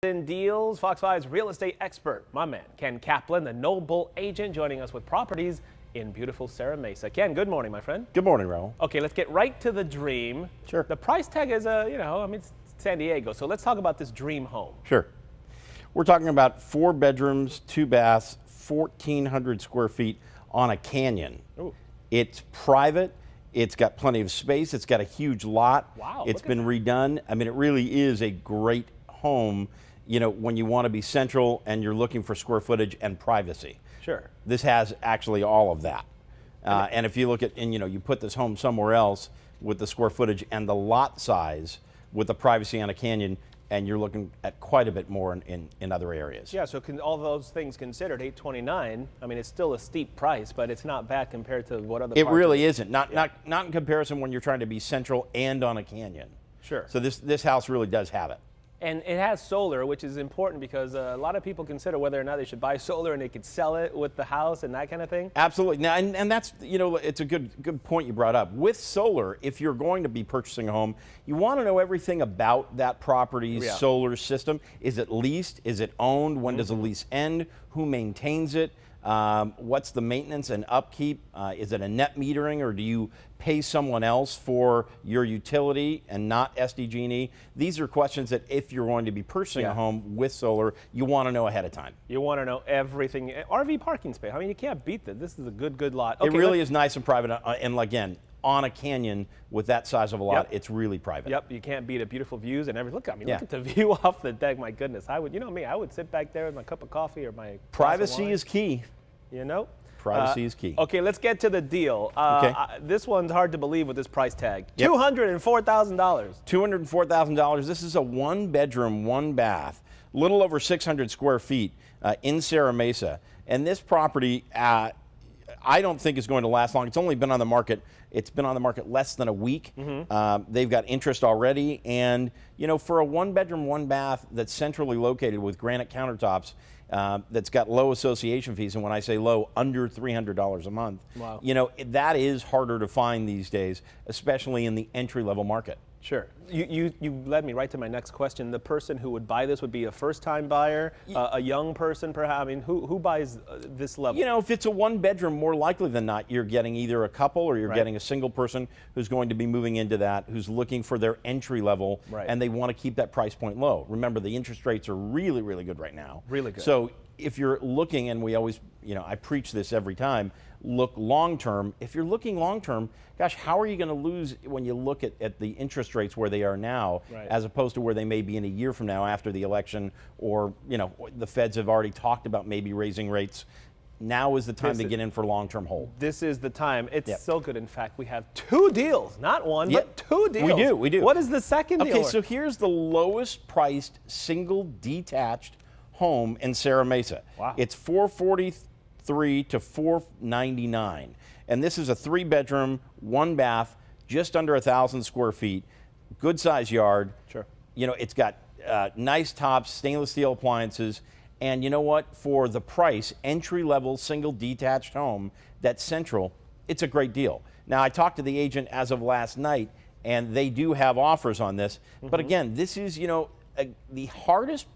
In deals, Fox 5's real estate expert, my man, Ken Kaplan, the Noble agent, joining us with properties in beautiful Serra Mesa. Ken, good morning, my friend. Good morning, Raoul. Okay, let's get right to the dream. Sure. The price tag is, it's San Diego, so let's talk about this dream home. Sure. We're talking about 4 bedrooms, 2 baths, 1,400 square feet on a canyon. Ooh. It's private. It's got plenty of space. It's got a huge lot. Wow. It's been redone. I mean, it really is a great home, when you want to be central and you're looking for square footage and privacy. Sure. This has actually all of that. And if you look at, you put this home somewhere else with the square footage and the lot size with the privacy on a canyon, and you're looking at quite a bit more in other areas. Yeah, so all those things considered, $829, I mean, it's still a steep price, but it's not bad compared to what other It parts really isn't. Not in comparison when you're trying to be central and on a canyon. Sure. So this house really does have it. And it has solar, which is important because a lot of people consider whether or not they should buy solar and they could sell it with the house and that kind of thing. Absolutely. Now, and that's, it's a good point you brought up. With solar, if you're going to be purchasing a home, you want to know everything about that property's solar system. Is it leased? Is it owned? When does the lease end? Who maintains it? What's the maintenance and upkeep? Is it a net metering, or do you pay someone else for your utility and not SDG&E? These are questions that if you're going to be purchasing a home with solar, you want to know ahead of time. You want to know everything. RV parking space. I mean, you can't beat that. This is a good lot. Okay, it really is nice and private. And again, on a canyon with that size of a lot, it's really private. Yep, you can't beat it. Beautiful views and everything. Look at the view off the deck. My goodness, I would sit back there with my cup of coffee or my privacy is key. Privacy is key. Okay, let's get to the deal. This one's hard to believe with this price tag. Yep. $204,000. $204,000. This is a 1-bedroom, 1-bath, little over 600 square feet in Serra Mesa. And this property, I don't think is going to last long. It's only been on the market. It's been on the market less than a week. They've got interest already. And, for a 1-bedroom, 1-bath that's centrally located with granite countertops, that's got low association fees, and when I say low, under $300 a month. Wow. That is harder to find these days, especially in the entry-level market. Sure. You led me right to my next question. The person who would buy this would be a first-time buyer, a young person perhaps. I mean, who buys this level? If it's a 1-bedroom, more likely than not, you're getting either a couple or you're getting a single person who's going to be moving into that, who's looking for their entry level, and they want to keep that price point low. Remember, the interest rates are really, really good right now. Really good. So if you're looking, and we always, I preach this every time, look long-term. If you're looking long-term, gosh, how are you going to lose when you look at the interest rates where they are now, as opposed to where they may be in a year from now after the election, or, the feds have already talked about maybe raising rates. Now is the time to get in for long-term hold. This is the time. It's so good. In fact, we have 2 deals, not one, but 2 deals. We do. What is the second deal? Okay, so here's the lowest priced single detached home in Serra Mesa. Wow. It's $443 to $499, and this is a 3-bedroom, 1-bath, just under 1,000 square feet, good size yard. Sure. It's got nice tops, stainless steel appliances, and you know what? For the price, entry-level single detached home that's central, it's a great deal. Now, I talked to the agent as of last night, and they do have offers on this. But again, this is the hardest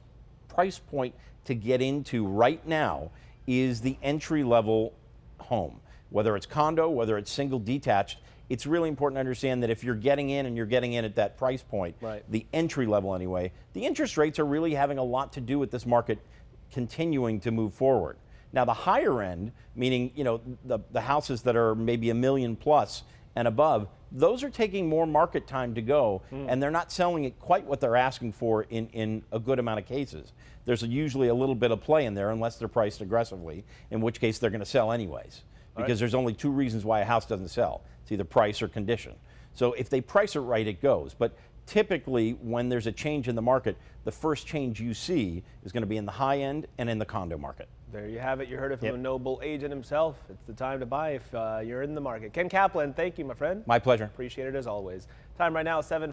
price point to get into right now is the entry-level home. Whether it's condo, whether it's single detached, it's really important to understand that if you're getting in and you're getting in at that price point, the entry level anyway, the interest rates are really having a lot to do with this market continuing to move forward. Now, the higher end, meaning the houses that are maybe $1 million plus and above, those are taking more market time to go, and they're not selling it quite what they're asking for in a good amount of cases. There's usually a little bit of play in there unless they're priced aggressively, in which case they're going to sell anyways, because there's only 2 reasons why a house doesn't sell. It's either price or condition. So if they price it right, it goes. But typically, when there's a change in the market, the first change you see is going to be in the high end and in the condo market. There you have it. You heard it from the Noble agent himself. It's the time to buy if you're in the market. Ken Kaplan, thank you, my friend. My pleasure. Appreciate it as always. Time right now, 7.